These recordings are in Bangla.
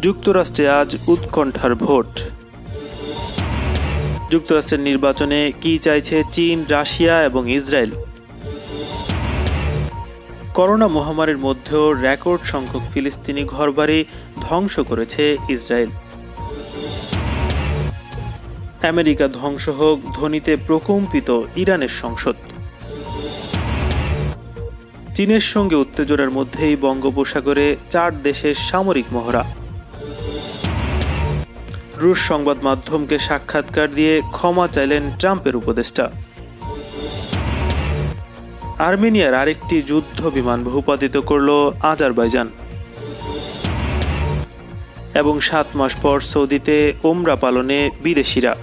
যুক্তরাষ্ট্রে আজ উৎকণ্ঠার ভোট। যুক্তরাষ্ট্রের নির্বাচনে কি চাইছে চীন, রাশিয়া এবং ইসরায়েল? করোনা মহামারীর মধ্যেও রেকর্ড সংখ্যক ফিলিস্তিনি ঘরবাড়ি ধ্বংস করেছে ইসরায়েল। আমেরিকা ধ্বংস হোক, ধ্বনিতে প্রকম্পিত ইরানের সংসদ। চীনের সঙ্গে উত্তেজনার মধ্যেই বঙ্গোপসাগরে 4 দেশের সামরিক মহড়া। রুশ সংবাদ মাধ্যমকে সাক্ষাৎকার দিয়ে ক্ষমা চাইলেন ট্রাম্পের উপদেষ্টা। আর্মেনিয়ার আরেকটি যুদ্ধ বিমান ভূপাতিত করল আজারবাইজান। এবং 7 মাস পর সৌদিতে ওমরা পালনে বিদেশিরা।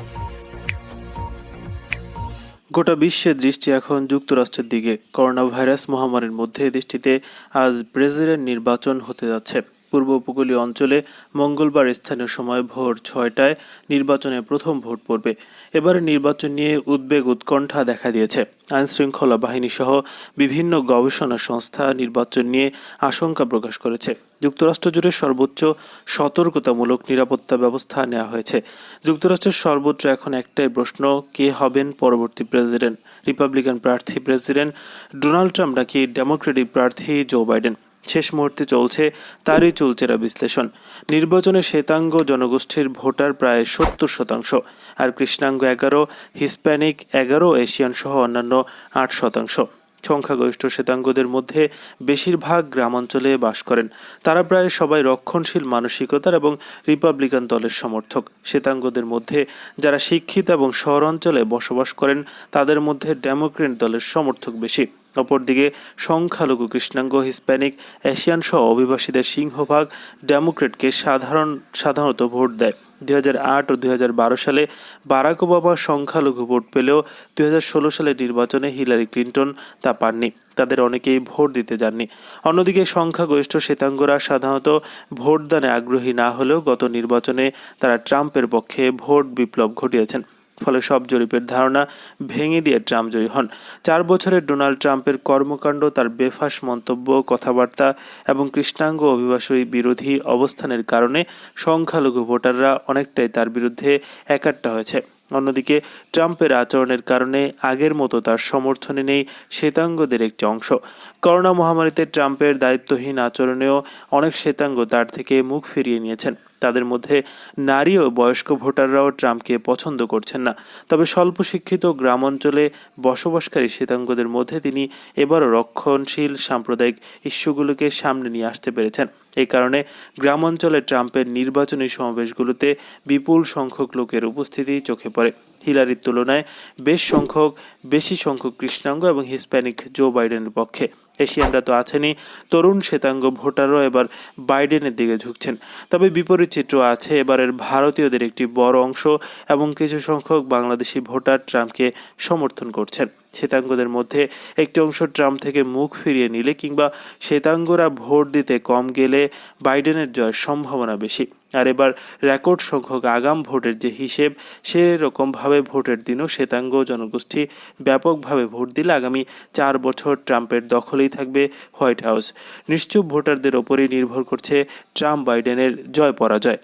গোটা বিশ্বের দৃষ্টি এখন যুক্তরাষ্ট্রের দিকে। করোনা ভাইরাস মহামারীর মধ্যে দেশটিতে আজ প্রেসিডেন্ট নির্বাচন হতে যাচ্ছে। পূর্ব উপকূলীয় অঞ্চলে মঙ্গলবার স্থানীয় সময় ভোর 6টায় নির্বাচনে প্রথম ভোট পড়বে। এবারে নির্বাচন নিয়ে উদ্বেগ উৎকণ্ঠা দেখা দিয়েছে। আইনশৃঙ্খলা বাহিনী সহ বিভিন্ন গবেষণা সংস্থা নির্বাচন নিয়ে আশঙ্কা প্রকাশ করেছে। যুক্তরাষ্ট্র জুড়ে সর্বোচ্চ সতর্কতামূলক নিরাপত্তা ব্যবস্থা নেওয়া হয়েছে। যুক্তরাষ্ট্রের সর্বত্র এখন একটাই প্রশ্ন, কে হবেন পরবর্তী প্রেসিডেন্ট? রিপাবলিকান প্রার্থী প্রেসিডেন্ট ডোনাল্ড ট্রাম্প নাকি ডেমোক্রেটিক প্রার্থী জো বাইডেন? শেষ মুহূর্তে চলছে তারই চুলচেরা বিশ্লেষণ। নির্বাচনে শ্বেতাঙ্গ জনগোষ্ঠীর ভোটার প্রায় 70%, আর কৃষ্ণাঙ্গ 11, হিস্প্যানিক 11, এশিয়ান সহ অন্যান্য 8%। সংখ্যাগরিষ্ঠ শ্বেতাঙ্গদের মধ্যে বেশিরভাগ গ্রামাঞ্চলে বাস করেন। তারা প্রায় সবাই রক্ষণশীল মানসিকতার এবং রিপাবলিকান দলের সমর্থক। শ্বেতাঙ্গদের মধ্যে যারা শিক্ষিত এবং শহর অঞ্চলে বসবাস করেন তাদের মধ্যে ডেমোক্রেট দলের সমর্থক বেশি। অপরদিকে সংখ্যালঘু কৃষ্ণাঙ্গ, হিস্প্যানিক, এশিয়ান সহ অভিবাসীদের সিংহভাগ ডেমোক্রেটকে সাধারণত ভোট দেয়। 2008 ও 2012 সালে বারাক ওবামা সংখ্যালঘু ভোট পেলেও 2016 সালের নির্বাচনে হিলারি ক্লিন্টন তা পাননি। তাদের অনেকেই ভোট দিতে যাননি। অন্যদিকে সংখ্যাগরিষ্ঠ শ্বেতাঙ্গরা সাধারণত ভোটদানে আগ্রহী না হলেও গত নির্বাচনে তারা ট্রাম্পের পক্ষে ভোট বিপ্লব ঘটিয়েছেন। ফলে সব জরিপের ধারণা ভেঙে দিয়ে ট্রাম্প জয়ী হন। 4 বছরের ডোনাল্ড ট্রাম্পের কর্মকাণ্ড, তার বেফাঁস মন্তব্য, কথাবার্তা এবং কৃষ্ণাঙ্গ অভিবাসী বিরোধী অবস্থানের কারণে সংখ্যালঘু ভোটাররা অনেকটাই তার বিরুদ্ধে একাট্টা হয়েছে। অন্যদিকে ট্রাম্পের আচরণের কারণে আগের মতো তার সমর্থনে নেই শ্বেতাঙ্গদের একটি অংশ। করোনা মহামারীতে ট্রাম্পের দায়িত্বহীন আচরণেও অনেক শ্বেতাঙ্গ তার থেকে মুখ ফিরিয়ে নিয়েছেন। তাদের মধ্যে নারী ও বয়স্ক ভোটাররাও ট্রাম্পকে পছন্দ করছেন না। তবে স্বল্প শিক্ষিত গ্রাম অঞ্চলে বসবাসকারী শ্বেতাঙ্গদের মধ্যে তিনি এবারও রক্ষণশীল সাম্প্রদায়িক ইস্যুগুলোকে সামনে নিয়ে আসতে পেরেছেন। এই কারণে গ্রাম অঞ্চলে ট্রাম্পের নির্বাচনী সমাবেশগুলোতে বিপুল সংখ্যক লোকের উপস্থিতি চোখে পড়ে। হিলারির তুলনায় বেশি সংখ্যক কৃষ্ণাঙ্গ এবং হিস্প্যানিক জো বাইডেনের পক্ষে। এশিয়ানরা তো আছেনই, তরুণ শ্বেতাঙ্গ ভোটারও এবার বাইডেনের দিকে ঝুঁকছেন। তবে বিপরীত চিত্র আছে। এবারের ভারতীয়দের একটি বড় অংশ এবং কিছু সংখ্যক বাংলাদেশি ভোটার ট্রাম্পকে সমর্থন করছেন। শ্বেতাঙ্গদের মধ্যে একটি অংশ ট্রাম্প থেকে মুখ ফিরিয়ে নিলে কিংবা শ্বেতাঙ্গরা ভোট দিতে কম গেলে বাইডেনের জয়ের সম্ভাবনা বেশি। আর এবার রেকর্ড সংখ্যক আগাম ভোটের যে হিসেব, সেরকমভাবে ভোটের দিনও শ্বেতাঙ্গ জনগোষ্ঠী ব্যাপকভাবে ভোট দিলে আগামী 4 বছর ট্রাম্পের দখলেই থাকবে হোয়াইট হাউস। নিশ্চুপ ভোটারদের ওপরই নির্ভর করছে ট্রাম্প বাইডেনের জয় পরাজয়।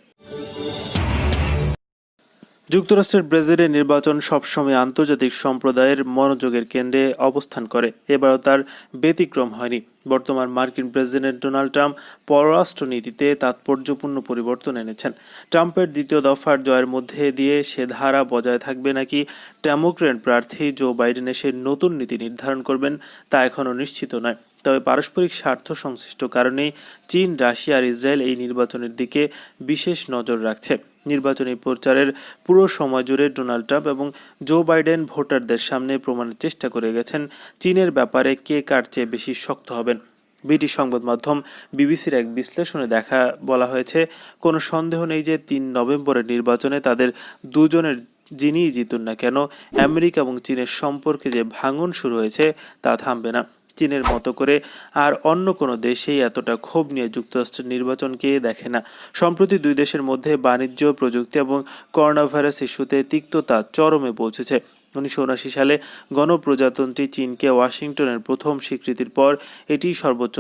যুক্তরাষ্ট্রের প্রেসিডেন্ট নির্বাচন সবসময় আন্তর্জাতিক সম্প্রদায়ের মনোযোগের কেন্দ্রে অবস্থান করে। এবারও তার ব্যতিক্রম হয়নি। বর্তমান মার্কিন প্রেসিডেন্ট ডোনাল্ড ট্রাম্প পররাষ্ট্রনীতিতে তাৎপর্যপূর্ণ পরিবর্তন এনেছেন। ট্রাম্পের দ্বিতীয় দফার জয়ের মধ্যে দিয়ে সে ধারা বজায় থাকবে নাকি ডেমোক্র্যাট প্রার্থী জো বাইডেন এসে নতুন নীতি নির্ধারণ করবেন তা এখনও নিশ্চিত নয়। তবে পারস্পরিক স্বার্থ সংশ্লিষ্ট কারণেই চীন, রাশিয়া আর ইসরায়েল এই নির্বাচনের দিকে বিশেষ নজর রাখছে। নির্বাচনী প্রচারের পুরো সময় জুড়ে ডোনাল্ড ট্রাম্প এবং জো বাইডেন ভোটারদের সামনে প্রমাণের চেষ্টা করে গেছেন চীনের ব্যাপারে কে কার চেয়ে বেশি শক্ত হবেন। ব্রিটিশ সংবাদ মাধ্যম বিবিসির এক বিশ্লেষণে বলা হয়েছে, কোনো সন্দেহ নেই যে 3 নভেম্বরের নির্বাচনে তাদের দুজনের যিনিই জিতুন না কেন, আমেরিকা এবং চীনের সম্পর্কে যে ভাঙন শুরু হয়েছে তা থামবে না। চীনের মতো করে আর অন্য কোনো দেশেই এতটা ক্ষোভ নিয়ে যুক্তরাষ্ট্রের নির্বাচনকে দেখে না। সম্প্রতি 2 দেশের মধ্যে বাণিজ্য, প্রযুক্তি এবং করোনা ভাইরাস ইস্যুতে তিক্ততা চরমে পৌঁছেছে। 1979 সালে গণপ্রজাতন্ত্রী চীনকে ওয়াশিংটনের প্রথম স্বীকৃতির পর এটি সর্বোচ্চ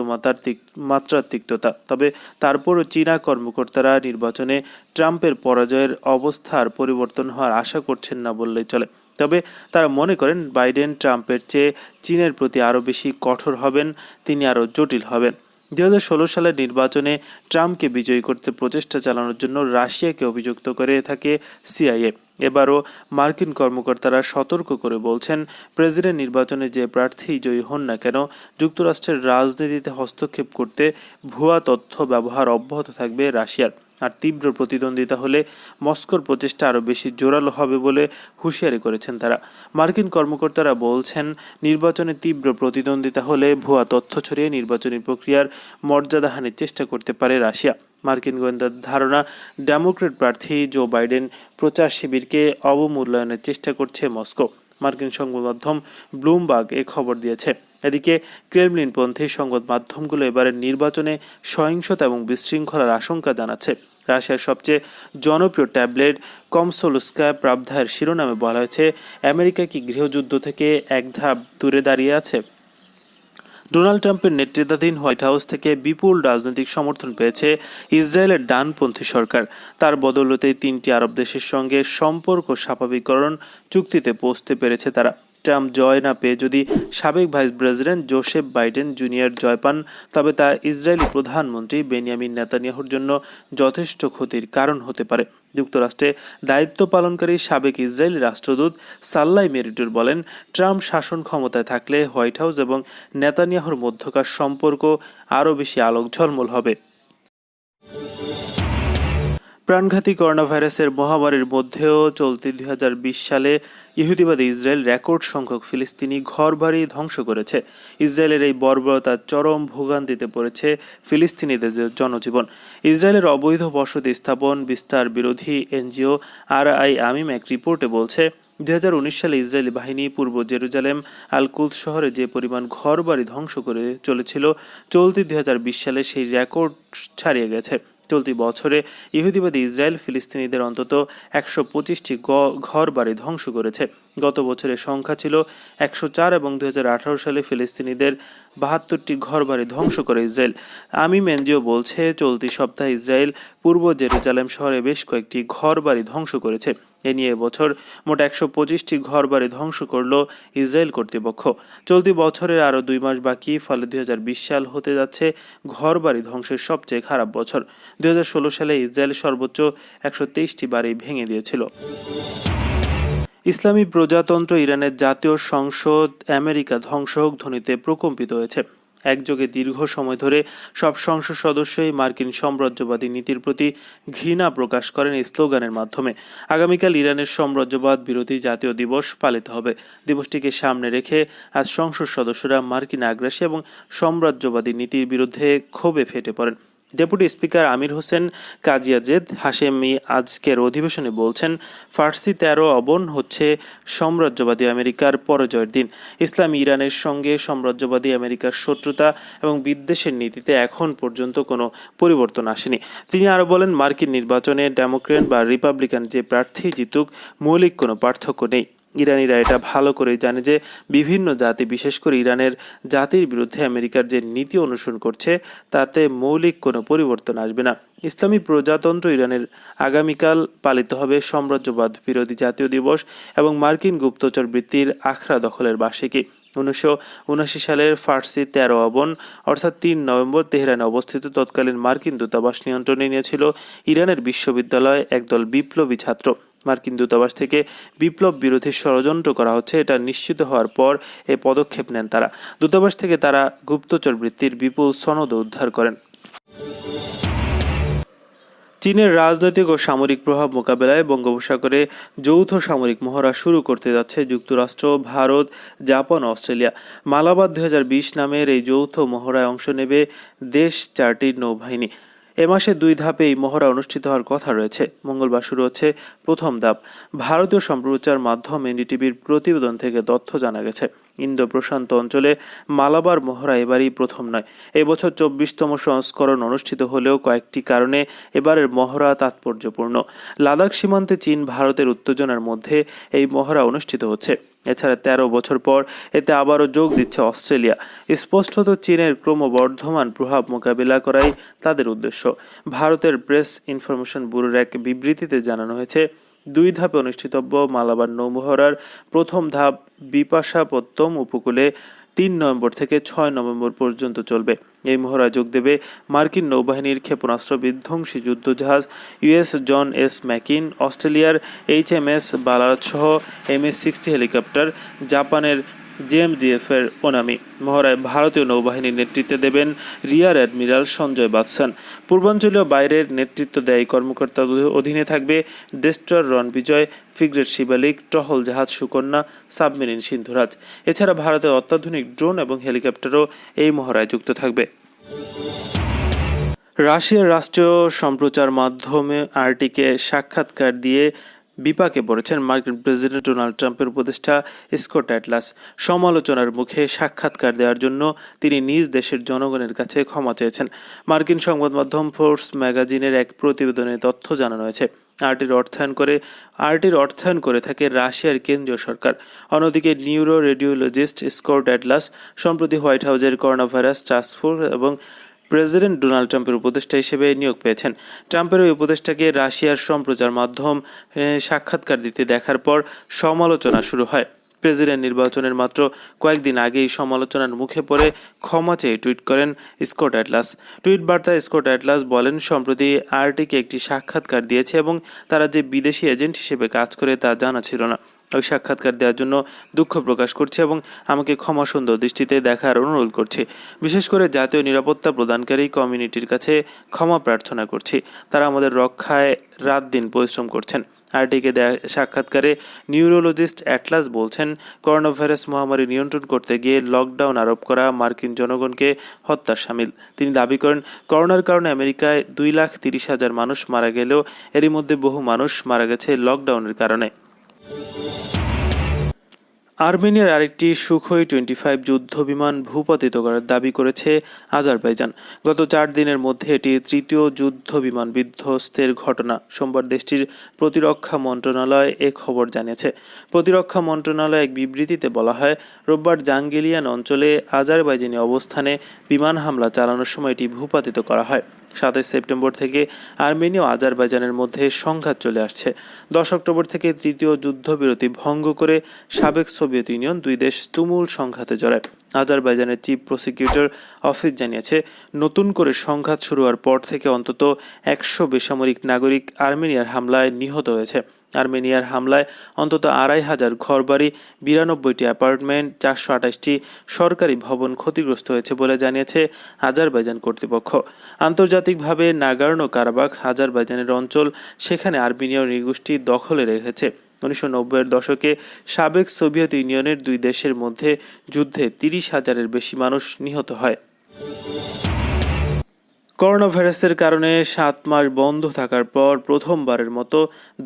মাত্রার তিক্ততা। তবে তারপরও চীনা কর্মকর্তারা নির্বাচনে ট্রাম্পের পরাজয়ের অবস্থার পরিবর্তন হওয়ার আশা করছেন না বললেই চলে। তবে তারা মনে করেন বাইডেন ট্রাম্পের চেয়ে চীনের প্রতি আরও বেশি কঠোর হবেন, তিনি আরও জটিল হবেন। 2016 সালের নির্বাচনে ট্রাম্পকে বিজয়ী করতে প্রচেষ্টা চালানোর জন্য রাশিয়াকে অভিযুক্ত করে থাকে সিআইএ। এবারও মার্কিন কর্মকর্তারা সতর্ক করে বলছেন, প্রেসিডেন্ট নির্বাচনে যে প্রার্থী জয়ী হন না কেন, যুক্তরাষ্ট্রের রাজনীতিতে হস্তক্ষেপ করতে ভুয়া তথ্য ব্যবহার অব্যাহত থাকবে রাশিয়ার। আর তীব্র প্রতিদ্বন্দ্বিতা হলে মস্কোর প্রচেষ্টা আরও বেশি জোরালো হবে বলে হুঁশিয়ারি করেছেন তারা। মার্কিন কর্মকর্তারা বলছেন, নির্বাচনে তীব্র প্রতিদ্বন্দ্বিতা হলে ভুয়া তথ্য ছড়িয়ে নির্বাচনী প্রক্রিয়ার মর্যাদাহানির চেষ্টা করতে পারে রাশিয়া। মার্কিন গোয়েন্দার ধারণা, ডেমোক্র্যাট প্রার্থী জো বাইডেন প্রচার শিবিরকে অবমূল্যায়নের চেষ্টা করছে মস্কো। মার্কিন সংবাদ মাধ্যম ব্লুমবার্গ এ খবর দিয়েছে। এদিকে ক্রেমলিনপন্থী সংবাদ মাধ্যমগুলো এবারের নির্বাচনে সহিংসতা এবং বিশৃঙ্খলার আশঙ্কা জানাচ্ছে। রাশিয়ার সবচেয়ে জনপ্রিয় ট্যাবলেট কমসোলস্কায়া প্রাবধায়ের শিরোনামে বলা হয়েছে, আমেরিকা কি গৃহযুদ্ধ থেকে এক ধাপ দূরে দাঁড়িয়ে আছে? ডোনাল্ড ট্রাম্পের নেতৃত্বাধীন হোয়াইট হাউস থেকে বিপুল রাজনৈতিক সমর্থন পেয়েছে ইসরায়েলের ডানপন্থী সরকার। তার বদৌলতে 3টি আরব দেশের সঙ্গে সম্পর্ক স্বাভাবিককরণ চুক্তিতে পৌঁছতে পেরেছে তারা। ট্রাম্প জয় না পেয়ে যদি সাবেক vice president Joseph Biden junior জয় পান, তবে তা ইসরায়েলি প্রধানমন্ত্রী বেনিয়ামিন নেতানিয়াহুর জন্য যথেষ্ট ক্ষতির কারণ হতে পারে। যুক্তরাষ্ট্রে দায়িত্ব পালনকারী সাবেক ইসরায়েলি রাষ্ট্রদূত সাল্লাই মেরিটুর বলেন, ট্রাম্প শাসন ক্ষমতায় থাকলে হোয়াইট হাউস এবং নেতানিয়াহুর মধ্যকার সম্পর্ক আরও বেশি আলোক ঝলমল হবে। প্রাণঘাতী করোনা ভাইরাসের মহামারীর মধ্যেও চলতি 2020 সালে ইহুদিবাদী ইসরায়েল রেকর্ড সংখ্যক ফিলিস্তিনি ঘরবাড়ি ধ্বংস করেছে। ইসরায়েলের এই বর্বরতার চরম ভোগান্তিতে পড়েছে ফিলিস্তিনিদের জনজীবন। ইসরায়েলের অবৈধ বসতি স্থাপন বিস্তার বিরোধী এনজিও আরআই আমিম এক রিপোর্টে বলছে, 2019 সালে ইসরায়েলি বাহিনী পূর্ব জেরুজালেম আল কুদস শহরে যে পরিমাণ ঘরবাড়ি ধ্বংস করে চলেছিল, চলতি 2020 সালে সেই রেকর্ড ছাড়িয়ে গেছে। চলতি বছরে ইহুদিবাদী ইসরায়েল ফিলিস্তিনিদের অন্তত 125টি ঘর বাড়ি ধ্বংস করেছে। গত বছরের সংখ্যা ছিল 104 এবং 2018 সালে ফিলিস্তিনিদের 72টি ঘর বাড়ি ধ্বংস করে ইসরায়েল। আমিম এনজিও বলছে, চলতি সপ্তাহে ইসরায়েল পূর্ব জেরুজালেম শহরে বেশ কয়েকটি ঘর বাড়ি ধ্বংস করেছে। এ নিয়ে এবছর মোট 125টি ঘর বাড়ি ধ্বংস করল ইসরায়েল কর্তৃপক্ষ। চলতি বছরের আরও 2 মাস বাকি, ফলে 2020 সাল হতে যাচ্ছে ঘর বাড়ি ধ্বংসের সবচেয়ে খারাপ বছর। 2016 সালে ইসরায়েল সর্বোচ্চ 123টি বাড়ি ভেঙে দিয়েছিল। ইসলামী প্রজাতন্ত্র ইরানের জাতীয় সংসদ আমেরিকা ধ্বংস হোক ধ্বনিতে প্রকম্পিত হয়েছে। একযোগে দীর্ঘ সময় ধরে সব সংসদ সদস্যই মার্কিন সাম্রাজ্যবাদী নীতির প্রতি ঘৃণা প্রকাশ করেন এই স্লোগানের মাধ্যমে। আগামীকাল ইরানের সাম্রাজ্যবাদ বিরোধী জাতীয় দিবস পালিত হবে। দিবসটিকে সামনে রেখে আজ সংসদ সদস্যরা মার্কিন আগ্রাসী এবং সাম্রাজ্যবাদী নীতির বিরুদ্ধে ক্ষোভে ফেটে পড়েন। ডেপুটি স্পিকার আমির হোসেন কাজিয়াজেদ হাশেমি আজকের অধিবেশনে বলছেন, ফার্সি 13 অবন হচ্ছে সাম্রাজ্যবাদী আমেরিকার পরাজয়ের দিন। ইসলামী ইরানের সঙ্গে সাম্রাজ্যবাদী আমেরিকার শত্রুতা এবং বিদ্বেষের নীতিতে এখন পর্যন্ত কোনো পরিবর্তন আসেনি। তিনি আরও বলেন, মার্কিন নির্বাচনে ডেমোক্র্যাট বা রিপাবলিকান যে প্রার্থী জিতুক, মৌলিক কোনো পার্থক্য নেই। ইরানিরা এটা ভালো করেই জানে যে বিভিন্ন জাতি, বিশেষ করে ইরানের জাতির বিরুদ্ধে আমেরিকার যে নীতি অনুসরণ করছে তাতে মৌলিক কোনো পরিবর্তন আসবে না। ইসলামী প্রজাতন্ত্র ইরানের আগামীকাল পালিত হবে সাম্রাজ্যবাদ বিরোধী জাতীয় দিবস এবং মার্কিন গুপ্তচর বৃত্তির আখড়া দখলের বার্ষিকী। 1979 সালের ফার্সি 13 অবন অর্থাৎ 3 নভেম্বর তেহরানে অবস্থিত তৎকালীন মার্কিন দূতাবাস নিয়ন্ত্রণে নিয়েছিল ইরানের বিশ্ববিদ্যালয়ে একদল বিপ্লবী ছাত্র। মার্কিন দূতাবাস থেকে বিপ্লব বিরোধী ষড়যন্ত্র করা হচ্ছে এটা নিশ্চিত হওয়ার পর এই পদক্ষেপ নেন তারা। দূতাবাস থেকে তারা গুপ্তচর বৃত্তির বিপুল সনদ উদ্ধার করেন। চীনের রাজনৈতিক ও সামরিক প্রভাব মোকাবেলায় বঙ্গোপসাগরে যৌথ সামরিক মহড়া শুরু করতে যাচ্ছে যুক্তরাষ্ট্র, ভারত, জাপান ও অস্ট্রেলিয়া। মালাবাদ 2020 নামের এই যৌথ মহড়ায় অংশ নেবে দেশ 4টির নৌবাহিনী। এ মাসে 2 ধাপে এই মহড়া অনুষ্ঠিত হওয়ার কথা রয়েছে। মঙ্গলবার শুরু হচ্ছে প্রথম ধাপ। ভারতীয় সম্প্রচার মাধ্যম এনডিটিভির প্রতিবেদন থেকে তথ্য জানা গেছে, ইন্দো প্রশান্ত অঞ্চলে মালাবার মহড়া এবারই প্রথম নয়। এবছর 24তম সংস্করণ অনুষ্ঠিত হলেও কয়েকটি কারণে এবারের মহড়া তাৎপর্যপূর্ণ। লাদাখ সীমান্তে চীন ভারতের উত্তেজনার মধ্যে এই মহড়া অনুষ্ঠিত হচ্ছে। এছাড়া 13 বছর পর এতে আবারও যোগ দিচ্ছে অস্ট্রেলিয়া। স্পষ্টত চীনের ক্রমবর্ধমান প্রভাব মোকাবিলা করাই তাদের উদ্দেশ্য। ভারতের প্রেস ইনফরমেশন ব্যুরোর এক বিবৃতিতে জানানো হয়েছে, 2 ধাপে অনুষ্ঠিতব্য মালাবার নৌমহড়ার প্রথম ধাপ বিশাখাপত্তনম উপকূলে 3 নভেম্বর থেকে 6 নভেম্বর পর্যন্ত চলবে। এই মহড়ায় যোগ দেবে মার্কিন নৌবাহিনীর ক্ষেপণাস্ত্র বিধ্বংসী যুদ্ধজাহাজ ইউএস জন এস ম্যাকিন, অস্ট্রেলিয়ার HMS বালারড সহ MS-60 হেলিকপ্টার, জাপানের JMDF-এর ওনামি। মহড়ায় ভারতীয় নৌবাহিনীর নেতৃত্বে দেবেন রিয়ার অ্যাডমিরাল সঞ্জয় বাৎসান। পূর্বাঞ্চলীয় বাইরের নেতৃত্ব দেয় কর্মকর্তার অধীনে থাকবে ডেস্ট্রয়ার রণবিজয়, ফ্রিগেট শিবালিক, টহল জাহাজ সুকন্যা, সাবমেরিন সিন্ধুরাজ। এছাড়া ভারতের অত্যাধুনিক ড্রোন এবং হেলিকপ্টারও এই মহড়ায় যুক্ত থাকবে। রাশিয়ার রাষ্ট্রীয় সম্প্রচার মাধ্যমে RT-কে সাক্ষাৎকার দিয়ে বিপাকে পড়েছেন মার্কিন প্রেসিডেন্ট ডোনাল্ড ট্রাম্পের উপদেষ্টা স্কট অ্যাটলাস। সমালোচনার মুখে সাক্ষাৎকার দেওয়ার জন্য তিনি নিজ দেশের জনগণের কাছে ক্ষমা চেয়েছেন। মার্কিন সংবাদ মাধ্যম ফোর্বস ম্যাগাজিনের এক প্রতিবেদনে তথ্য জানানো হয়েছে। আরটির অর্থায়ন করে থাকে রাশিয়ার কেন্দ্রীয় সরকার। অন্যদিকে নিউরো রেডিওলজিস্ট স্কট অ্যাটলাস সম্প্রতি হোয়াইট হাউসের করোনা ভাইরাস টাস্ক ফোর্স এবং প্রেসিডেন্ট ডোনাল্ড ট্রাম্পের উপদেষ্টা হিসেবে নিয়োগ পেয়েছেন। ট্রাম্পের ওই উপদেষ্টাকে রাশিয়ার সম্প্রচার মাধ্যম সাক্ষাৎকার দিতে দেখার পর সমালোচনা শুরু হয়। প্রেসিডেন্ট নির্বাচনের মাত্র কয়েকদিন আগেই সমালোচনার মুখে পড়ে ক্ষমা চেয়ে টুইট করেন স্কট অ্যাটলাস। টুইট বার্তায় স্কট অ্যাটলাস বলেন, সম্প্রতি RT-কে একটি সাক্ষাৎকার দিয়েছে এবং তারা যে বিদেশি এজেন্ট হিসেবে কাজ করে তা জানা ছিল না। ওই সাক্ষাৎকার দেওয়ার জন্য দুঃখ প্রকাশ করছে এবং আমাকে ক্ষমা সুন্দর দৃষ্টিতে দেখার অনুরোধ করছি। বিশেষ করে জাতীয় নিরাপত্তা প্রদানকারী কমিউনিটির কাছে ক্ষমা প্রার্থনা করছি। তারা আমাদের রক্ষায় রাত দিন পরিশ্রম করছেন। RT-কে দেয়া সাক্ষাৎকারে নিউরোলজিস্ট অ্যাটলাস বলছেন, করোনা ভাইরাস মহামারী নিয়ন্ত্রণ করতে গিয়ে লকডাউন আরোপ করা মার্কিন জনগণকে হত্যার শামিল। তিনি দাবি করেন, করোনার কারণে আমেরিকায় 2,30,000 মানুষ মারা গেলেও এরই মধ্যে বহু মানুষ মারা গেছে লকডাউনের কারণে। আর্মেনিয়ার আরেকটি সুখোই 25 যুদ্ধ বিমান ভূপাতিত করার দাবি করেছে আজারবাইজান। গত 4 দিনের মধ্যে এটি তৃতীয় যুদ্ধ বিমান বিধ্বস্তের ঘটনা। সোমবার দেশটির প্রতিরক্ষা মন্ত্রণালয় এ খবর জানিয়েছে। প্রতিরক্ষা মন্ত্রণালয় এক বিবৃতিতে বলা হয়, রোববার জাঙ্গিলিয়ান অঞ্চলে আজারবাইজানি অবস্থানে বিমান হামলা চালানোর সময় এটি ভূপাতিত করা হয়। 27 সেপ্টেম্বর থেকে আর্মেনিয়া ও আজারবাইজানের মধ্যে সংঘাত চলে আসছে। 10 অক্টোবর থেকে তৃতীয় যুদ্ধবিরতি ভঙ্গ করে সাবেক সোভিয়েত ইউনিয়ন, দুই দেশ তুমুল সংঘাতে জড়ায়। আজারবাইজানের চিফ প্রসিকিউটর অফিস জানিয়েছে, নতুন করে সংঘাত শুরু হওয়ার পর থেকে অন্তত 100 বেসামরিক নাগরিক আর্মেনিয়ার হামলায় নিহত হয়েছে। আর্মেনিয়ার হামলায় অন্তত 2,500 ঘরবাড়ি, 92টি অ্যাপার্টমেন্ট, 428টি সরকারি ভবন ক্ষতিগ্রস্ত হয়েছে বলে জানিয়েছে আজারবাইজান কর্তৃপক্ষ। আন্তর্জাতিকভাবে নাগোর্নো কারাবাখ আজারবাইজানের অঞ্চল, সেখানে আর্মেনীয় নৃগোষ্ঠী দখলে রেখেছে। 1990-এর দশকে সাবেক সোভিয়েত ইউনিয়নের দুই দেশের মধ্যে যুদ্ধে 30,000-এর বেশি মানুষ নিহত হয়। করোনা ভাইরাসের কারণে 7 মাস বন্ধ থাকার পর প্রথমবারের মতো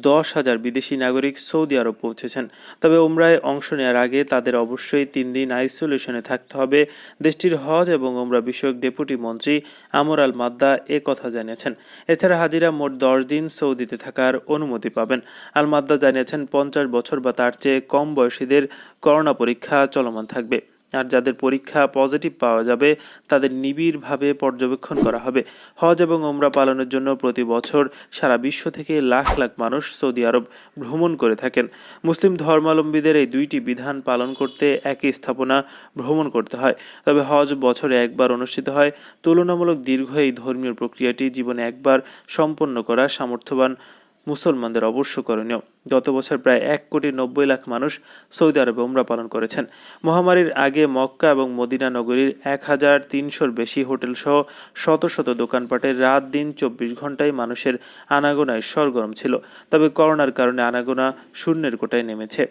10,000 বিদেশি নাগরিক সৌদি আরব পৌঁছেছেন। তবে উমরায় অংশ নেওয়ার আগে তাদের অবশ্যই 3 দিন আইসোলেশনে থাকতে হবে। দেশটির হজ এবং উমরা বিষয়ক ডেপুটি মন্ত্রী আমর আল মাদ্দা কথা জানিয়েছেন। এছাড়া হাজিরা মোট 10 দিন সৌদিতে থাকার অনুমতি পাবেন। আল মাদ্দা জানিয়েছেন, 50 বছর বা তার চেয়ে কম বয়সীদের করোনা পরীক্ষা চলমান থাকবে। আর যাদের পরীক্ষা পজিটিভ পাওয়া যাবে তাদের নিবিড়ভাবে পর্যবেক্ষণ করা হবে। হজ এবং উমরা পালনের জন্য প্রতি বছর সারা বিশ্ব থেকে লাখ লাখ মানুষ সৌদি আরব ভ্রমণ করে থাকেন। মুসলিম ধর্মাবলম্বীদের এই দুইটি বিধান পালন করতে একই স্থাপনা ভ্রমণ করতে হয়। তবে হজ বছরে একবার অনুষ্ঠিত হয়। তুলনামূলক দীর্ঘ এই ধর্মীয় প্রক্রিয়াটি জীবনে একবার সম্পন্ন করা সামর্থ্যবান মুসলমানদের অবশ্য করণীয়। গত বছর প্রায় 1,90,00,000 মানুষ সৌদি আরবে উমরা পালন করেছেন। মহামারীর আগে মক্কা এবং মদিনা নগরীর 1,300-র বেশি হোটেল সহ শত শত দোকানপাটে রাত দিন 24 ঘন্টায় মানুষের আনাগোনায় সরগরম ছিল। তবে করোনার কারণে আনাগোনা শূন্যের কোটায় নেমেছে।